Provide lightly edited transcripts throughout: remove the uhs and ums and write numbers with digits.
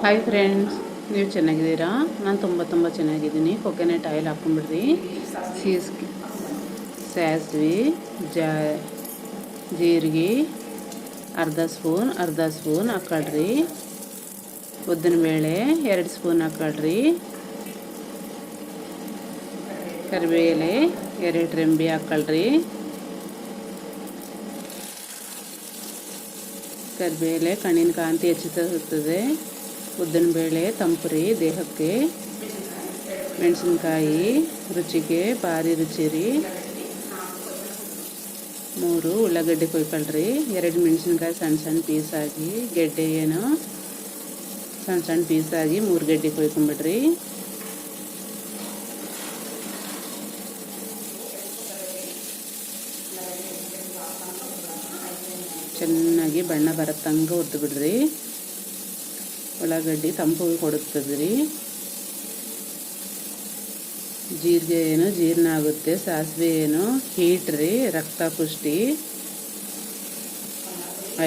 Hi friends, ನೀವು ಚೆನ್ನಾಗಿದ್ದೀರಾ? ನಾನು ತುಂಬ ಚೆನ್ನಾಗಿದ್ದೀನಿ. ಕೊಕೊನೆಟ್ ಆಯಿಲ್ ಹಾಕ್ಕೊಂಬಿಡ್ರಿ. ಸಾಸಿವೆ, ಜೀರಿಗೆ ಅರ್ಧ ಸ್ಪೂನ್ ಹಾಕೊಳ್ರಿ. ಉದ್ದಿನಬೇಳೆ 2 ಸ್ಪೂನ್ ಹಾಕೊಳ್ರಿ. ಕರಿಬೇಳೆ 2 ರೆಂಬೆ ಹಾಕೊಳ್ರಿ. ಕರಿಬೇಳೆ ಕಣ್ಣಿನ ಕಾಂತಿ ಹೆಚ್ಚುತ್ತದೆ. ಉದ್ದಿನಬೇಳೆ ತಂಪುರಿ ದೇಹಕ್ಕೆ. ಮೆಣಸಿನ್ಕಾಯಿ ರುಚಿಗೆ ಭಾರಿ ರುಚಿ ರೀ. 3 ಉಳ್ಳಾಗಡ್ಡೆ ಕೊಯ್ಕೊಳ್ರಿ. 2 ಮೆಣಸಿನ್ಕಾಯಿ ಸಣ್ಣ ಪೀಸಾಗಿ, ಗೆಡ್ಡೆ ಏನು ಸಣ್ಣ ಪೀಸಾಗಿ 3 ಗೆಡ್ಡೆ ಕೊಯ್ಕೊಂಬಿಡ್ರಿ. ಚೆನ್ನಾಗಿ ಬಣ್ಣ ಬರೋ ತನಕ ಹುರಿದು ಬಿಡ್ರಿ. ಉಳ್ಳಾಗಡ್ಡಿ ತಂಪು ಕೊಡುತ್ತದೆ ರೀ. ಜೀರಿಗೆ ಏನು ಜೀರ್ಣ ಆಗುತ್ತೆ. ಸಾಸಿವೆ ಏನು ಹೀಟ್ ರೀ, ರಕ್ತ ಪುಷ್ಟಿ,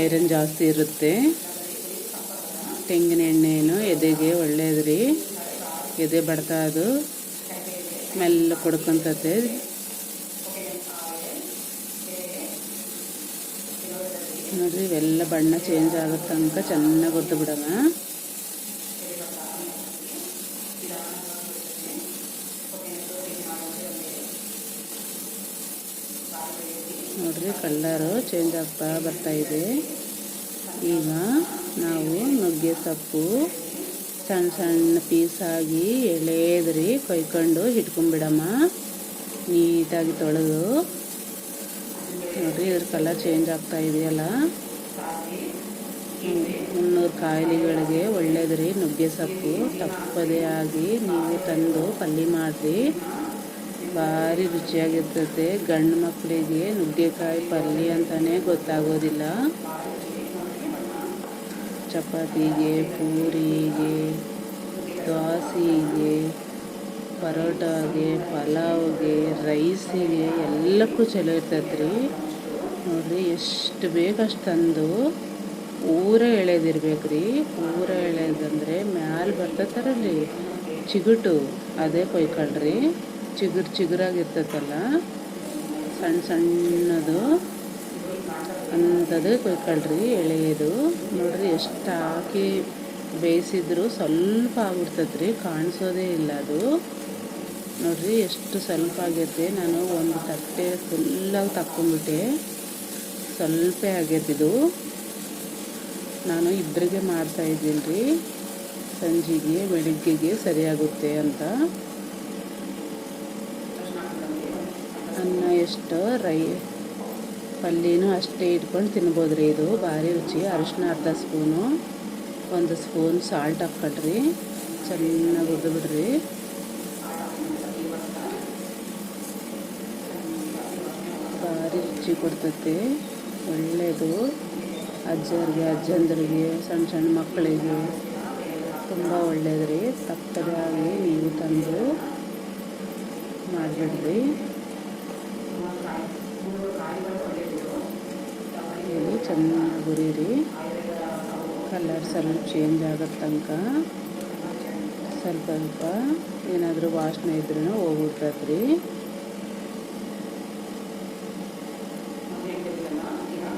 ಐರನ್ ಜಾಸ್ತಿ ಇರುತ್ತೆ. ತೆಂಗಿನ ಎಣ್ಣೆ ಏನು ಎದೆಗೆ ಒಳ್ಳೆಯದು ರೀ. ಎದೆ ಬಡ್ತ ಅದು ಮೆಲ್ಲ ಕೊಡ್ಕೊಂತತೆ. ನೋಡಿರಿ, ಇವೆಲ್ಲ ಬಣ್ಣ ಚೇಂಜ್ ಆಗೋ ತನಕ ಚೆನ್ನಾಗಿ ಹುರಿದು ಬಿಡೋಣ. ನೋಡಿರಿ, ಕಲರು ಚೇಂಜ್ ಆಗ್ತಾ ಬರ್ತಾಯಿದೆ. ಈಗ ನಾವು ನುಗ್ಗೆ ಸೊಪ್ಪು ಸಣ್ಣ ಪೀಸಾಗಿ ಎಳೆದ್ರಿ ಕೊಯ್ಕೊಂಡು ಇಟ್ಕೊಂಡ್ಬಿಡಮ್ಮ. ನೀಟಾಗಿ ತೊಳೆದು. ನೋಡಿರಿ, ಇದ್ರ ಕಲರ್ ಚೇಂಜ್ ಆಗ್ತಾ ಇದೆಯಲ್ಲ. 300 ಕಾಯಿಲೆಗಳಿಗೆ ಒಳ್ಳೇದು ರೀ ನುಗ್ಗೆ ಸೊಪ್ಪು. ತಪ್ಪದೇ ಆಗಿ ನೀವು ತಂದು ಪಲ್ಯ ಮಾಡಿರಿ, ಭಾರಿ ರುಚಿಯಾಗಿರ್ತದೆ. ಗಂಡು ಮಕ್ಕಳಿಗೆ ನುಗ್ಗೆಕಾಯಿ ಪಲ್ಯ ಅಂತಲೇ ಗೊತ್ತಾಗೋದಿಲ್ಲ. ಚಪಾತಿಗೆ, ಪೂರಿಗೆ, ದೋಸೆಗೆ, ಪರೋಟಾಗೆ, ಪಲಾವ್ಗೆ, ರೈಸಿಗೆ ಎಲ್ಲಕ್ಕೂ ಚಲೋ ಇರ್ತೈತೆ ರೀ. ನೋಡಿರಿ, ಎಷ್ಟು ಬೇಕಷ್ಟು ತಂದು ಊರ ಎಳೆದಿರ್ಬೇಕು ರೀ. ಊರ ಎಳೆದಂದರೆ ಮ್ಯಾಲೆ ಬರ್ತೈತಾರಲ್ರಿ ಚಿಗುಟು, ಅದೇ ಕೊಯ್ಕೊಳ್ರಿ. ಚಿಗುರಾಗಿರ್ತೈತಲ್ಲ ಸಣ್ಣದು ಅಂಥದ್ದು ಕೊಯ್ಕೊಳ್ರಿ, ಎಳೆಯೋದು. ನೋಡಿರಿ, ಎಷ್ಟು ಹಾಕಿ ಬೇಯಿಸಿದ್ರು ಸ್ವಲ್ಪ ಆಗಿರ್ತೈತೆ ರೀ, ಕಾಣಿಸೋದೇ ಇಲ್ಲ ಅದು. ನೋಡಿರಿ, ಎಷ್ಟು ಸ್ವಲ್ಪ ಆಗೈತೆ. ನಾನು ಒಂದು ತಟ್ಟೆ ಫುಲ್ಲಾಗಿ ತಕ್ಕೊಂಬಿಟ್ಟೆ. ಸ್ವಲ್ಪ ಆಗೈತಿದು. ನಾನು ಇಬ್ಬರಿಗೆ ಮಾಡ್ತಾಯಿದ್ದೀನಿ ರೀ. ಸಂಜೆಗೆ ಬೆಳಿಗ್ಗೆಗೆ ಸರಿಯಾಗುತ್ತೆ ಅಂತ. ಅನ್ನ ಎಷ್ಟು ಪಲ್ಯನೂ ಅಷ್ಟೇ ಇಟ್ಕೊಂಡು ತಿನ್ಬೋದು ರೀ. ಇದು ಭಾರಿ ರುಚಿ. ಅರಿಶಿನ ಅರ್ಧ ಸ್ಪೂನು, 1 ಸ್ಪೂನ್ ಸಾಲ್ಟ್ ಹಾಕ್ಕೊಳ್ರಿ. ಚೆನ್ನಾಗಿ ಹುರಿದು ಬಿಡ್ರಿ. ಭಾರಿ ರುಚಿ ಕೊಡ್ತೈತೆ, ಒಳ್ಳೆಯದು. ಅಜ್ಜಂದ್ರಿಗೆ, ಸಣ್ಣ ಮಕ್ಕಳಿಗೆ ತುಂಬ ಒಳ್ಳೆಯದು ರೀ. ತಪ್ಪದೇ ಆಗಿ ನೀವು ತಂದು ಮಾಡಿಬಿಡ್ರಿ. ಇದು ಚೆನ್ನಾಗಿ ಹುರಿರಿ. ಕಲರ್ ಸ್ವಲ್ಪ ಚೇಂಜ್ ಆಗೋ ತನಕ ಸ್ವಲ್ಪ ಏನಾದರೂ ವಾಸನೆ ಇದ್ರೂ ಹೋಗ್ಬಿಡ್ತೈತೆ ರೀ.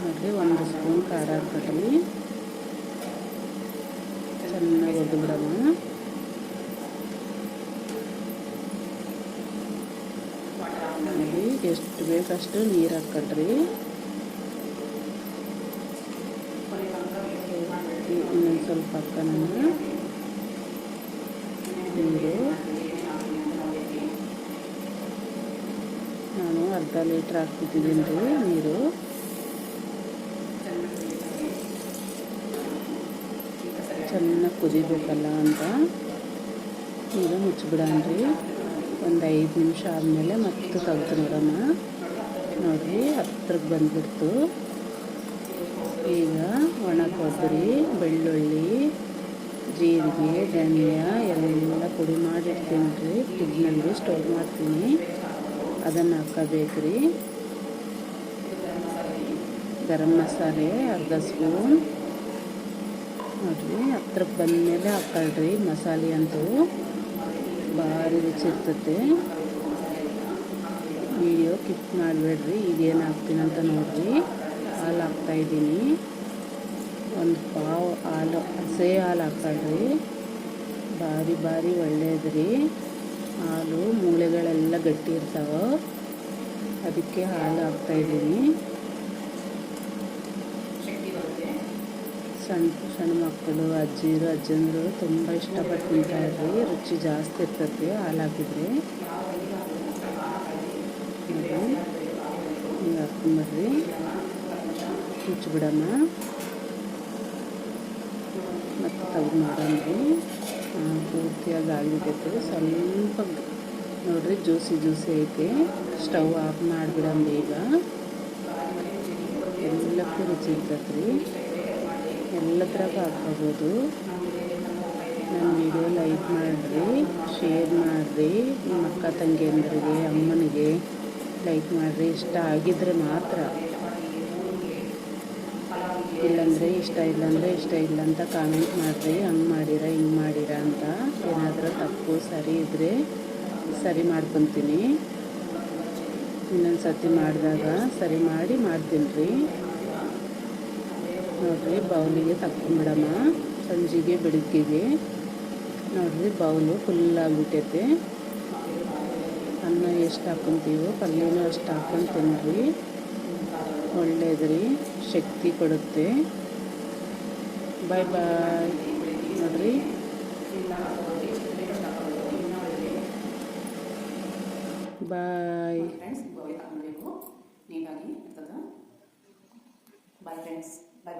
ನೋಡಿರಿ, 1 ಸ್ಪೂನ್ ಖಾರ ಹಾಕ್ಕೊಳ್ರಿ. ಚೆನ್ನಾಗಿ ಹುರಿದು ಬಿಡೋಣ. ನೋಡಿ, ಎಷ್ಟು ಬೇಕಷ್ಟು ನೀರು ಹಾಕ್ಕೊಳ್ರಿ. ಇನ್ನೊಂದು ಸ್ವಲ್ಪ ಹಾಕೋಣ ನೀರು. ನಾನು ಅರ್ಧ ಲೀಟ್ರ್ ಹಾಕ್ಬಿಟ್ಟಿದ್ದೀನಿ ರೀ ನೀರು. ಚೆನ್ನಾಗಿ ಕುದಿಬೇಕಲ್ಲ ಅಂತ ನೀರು ಮುಚ್ಚಿಬಿಡೋಣ್ರಿ. ಒಂದು 5 ನಿಮಿಷ ಆದಮೇಲೆ ಮತ್ತೆ ತೆಗ್ದು ನೋಡೋಣ. ನೋಡಿರಿ, ಹತ್ರಕ್ಕೆ ಬಂದುಬಿಡ್ತು. ಈಗ ಒಣ ಕೊಬ್ಬರಿ, ಬೆಳ್ಳುಳ್ಳಿ, ಜೀರಿಗೆ, ಧನಿಯಾ ಎಲ್ಲ ಪುಡಿ ಮಾಡಿರ್ತೀನಿ ರೀ. ಫ್ರಿಡ್ಜ್ನಲ್ಲಿ ಸ್ಟೋರ್ ಮಾಡ್ತೀನಿ. ಅದನ್ನು ಹಾಕ್ಕೋಬೇಕು ರೀ. ಗರಂ ಮಸಾಲೆ ಅರ್ಧ ಸ್ಪೂನ್, ನೋಡಿರಿ ಹತ್ರಕ್ಕೆ ಬಂದಮೇಲೆ ಹಾಕ್ಕೊಳ್ರಿ ಮಸಾಲೆ ಅಂತೂ ಭಾರಿ ರುಚಿ ಇರ್ತೈತೆ. ವಿಡಿಯೋ ಕಿಪ್ ಮಾಡಬೇಡ್ರಿ. ಈಗೇನು ಹಾಕ್ತೀನಂತ ನೋಡಿರಿ. ಹಾಲು ಹಾಕ್ತಾಯಿದ್ದೀನಿ, ಒಂದು ಪಾವು ಹಾಲು, ಹಸೆ ಹಾಲು ಹಾಕ್ಕೊಳ್ರಿ. ಭಾರಿ ಒಳ್ಳೆಯದು ರೀ. ಹಾಲು ಮೂಳೆಗಳೆಲ್ಲ ಗಟ್ಟಿ ಇರ್ತಾವೆ, ಅದಕ್ಕೆ ಹಾಲು ಹಾಕ್ತಾಯಿದ್ದೀನಿ. ಸಣ್ಣ ಮಕ್ಕಳು, ಅಜ್ಜಂದರು ತುಂಬ ಇಷ್ಟಪಟ್ಟು ತಿಂತಾಯಿದ್ರಿ. ರುಚಿ ಜಾಸ್ತಿ ಇರ್ತೈತಿ ಹಾಲು ಹಾಕಿದರೆ. ನೋಡಿ ಹಿಂಗೆ ಹಾಕ್ಕೊಂಬಿಡ್ರಿ, ಮುಚ್ಚಿಬಿಡಮ್ಮ. ಮತ್ತು ತೆಗ್ದು ಮಾಡೋಣ್ರಿ. ಪೂರ್ತಿಯಾಗಿ ಆಗಿಬಿಟ್ಟೈತೆ. ಸ್ವಲ್ಪ ನೋಡಿರಿ ಜ್ಯೂಸಿ ಐತೆ. ಸ್ಟವ್ ಆಫ್ ಮಾಡಿಬಿಡಮ್ಮ. ಈಗ ಎಲ್ಲಕ್ಕೂ ರುಚಿ ಇರ್ತೈತೆ ರೀ. ಎಲ್ಲದ್ರಾಗ ಹಾಕ್ಕೋಬೋದು. ನನ್ನ ವಿಡಿಯೋ ಲೈಕ್ ಮಾಡಿರಿ, ಶೇರ್ ಮಾಡಿರಿ. ನಿಮ್ಮ ಅಕ್ಕ ತಂಗಿಯಂದರಿಗೆ, ಅಮ್ಮನಿಗೆ ಲೈಕ್ ಮಾಡಿರಿ. ಇಷ್ಟ ಆಗಿದ್ರೆ ಮಾತ್ರ, ಇಲ್ಲಾಂದರೆ ಇಷ್ಟ ಇಲ್ಲ ಅಂತ ಕಾಮೆಂಟ್ ಮಾಡಿರಿ. ಹಂಗೆ ಮಾಡಿರ ಹಿಂಗೆ ಮಾಡಿರ ಅಂತ. ಏನಾದರೂ ತಪ್ಪು ಸರಿ ಇದ್ದರೆ ಸರಿ ಮಾಡ್ಕೊತೀನಿ. ಇನ್ನೊಂದು ಸರ್ತಿ ಮಾಡಿದಾಗ ಸರಿ ಮಾಡ್ತೀನಿ ರೀ. ನೋಡಿರಿ ಬೌಲಿಗೆ ತಕ್ಕೊಂಬಿಡಮ್ಮ. ಸಂಜೆಗೆ ಬೆಳಗ್ಗೆಗೆ ನೋಡಿರಿ ಬೌಲು ಫುಲ್ಲಾಗಿಬಿಟ್ಟೈತೆ. ಅನ್ನ ಎಷ್ಟು ಹಾಕ್ಕೊತೀವೋ ಪಲ್ಯನೂ ಅಷ್ಟು ಹಾಕ್ಕೊಂಡು ತಿನ್ನಿರಿ. ಒಳ್ಳೇದು ರೀ, ಶಕ್ತಿ ಕೊಡುತ್ತೆ. ಬಾಯ್ ನೋಡಿರಿ. Bye friends. ನೀಟಾಗಿ ಇರ್ತದೆ. ಬಾಯ್ ಫ್ರೆಂಡ್ಸ್, ಬಾಯ್.